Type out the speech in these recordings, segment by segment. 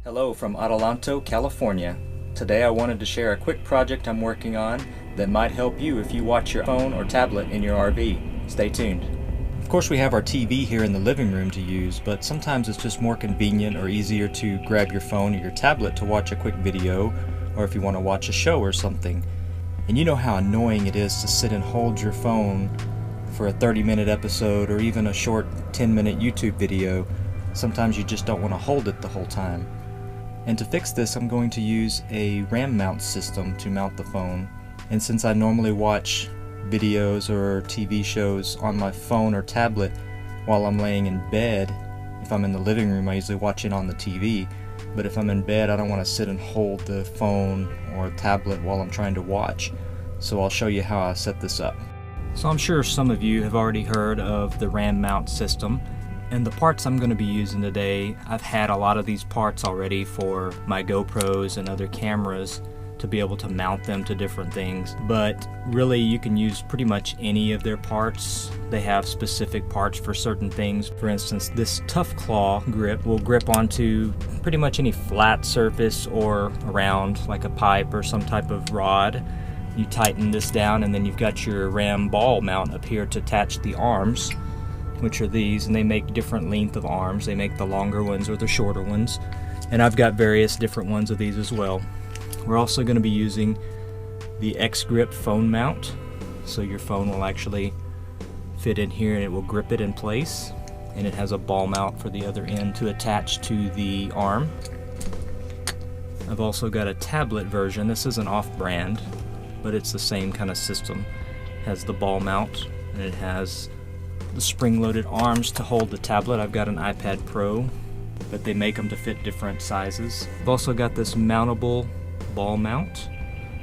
Hello from Adelanto, California. Today I wanted to share a quick project I'm working on that might help you if you watch your phone or tablet in your RV. Stay tuned. Of course we have our TV here in the living room to use, but sometimes it's just more convenient or easier to grab your phone or your tablet to watch a quick video, or if you want to watch a show or something. And you know how annoying it is to sit and hold your phone for a 30-minute episode or even a short 10-minute YouTube video. Sometimes you just don't want to hold it the whole time. And to fix this, I'm going to use a RAM mount system to mount the phone. And since I normally watch videos or TV shows on my phone or tablet while I'm laying in bed, if I'm in the living room I usually watch it on the TV, but if I'm in bed I don't want to sit and hold the phone or tablet while I'm trying to watch. So I'll show you how I set this up. So I'm sure some of you have already heard of the RAM mount system. And the parts I'm going to be using today, I've had a lot of these parts already for my GoPros and other cameras to be able to mount them to different things. But really you can use pretty much any of their parts. They have specific parts for certain things. For instance, this Tough Claw grip will grip onto pretty much any flat surface or around like a pipe or some type of rod. You tighten this down and then you've got your RAM ball mount up here to attach the arms, which are these, and they make different length of arms. They make the longer ones or the shorter ones, and I've got various different ones of these as well. We're also going to be using the X-Grip phone mount, so your phone will actually fit in here and it will grip it in place, and it has a ball mount for the other end to attach to the arm. I've also got a tablet version. This is an off-brand, but it's the same kind of system. It has the ball mount and it has the spring-loaded arms to hold the tablet. I've got an iPad Pro, but they make them to fit different sizes. I've also got this mountable ball mount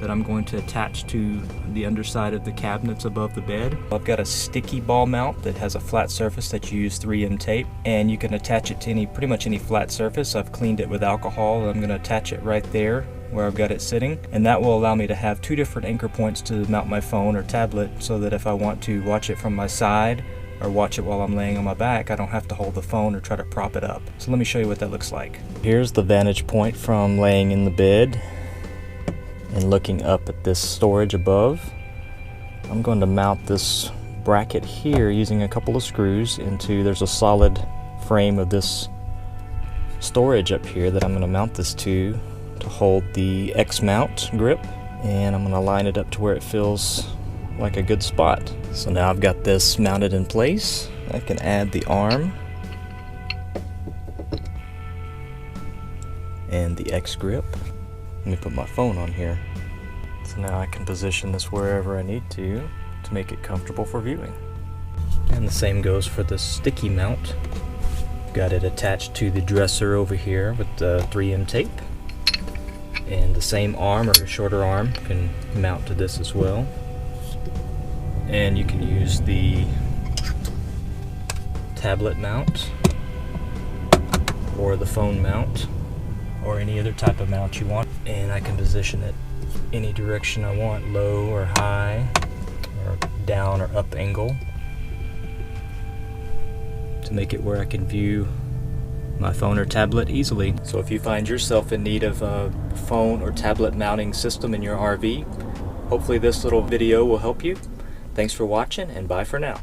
that I'm going to attach to the underside of the cabinets above the bed. I've got a sticky ball mount that has a flat surface that you use 3M tape, and you can attach it to pretty much any flat surface. I've cleaned it with alcohol, and I'm going to attach it right there where I've got it sitting, and that will allow me to have two different anchor points to mount my phone or tablet, so that if I want to watch it from my side or watch it while I'm laying on my back, I don't have to hold the phone or try to prop it up. So let me show you what that looks like. Here's the vantage point from laying in the bed and looking up at this storage above. I'm going to mount this bracket here using a couple of screws there's a solid frame of this storage up here that I'm going to mount this to hold the X-mount grip, and I'm going to line it up to where it feels like a good spot. So now I've got this mounted in place. I can add the arm and the X grip. Let me put my phone on here. So now I can position this wherever I need to make it comfortable for viewing. And the same goes for the sticky mount. Got it attached to the dresser over here with the 3M tape. And the same arm or shorter arm can mount to this as well. And you can use the tablet mount or the phone mount or any other type of mount you want, and I can position it any direction I want, low or high or down or up angle, to make it where I can view my phone or tablet easily. So if you find yourself in need of a phone or tablet mounting system in your RV, hopefully this little video will help you. Thanks for watching, and bye for now.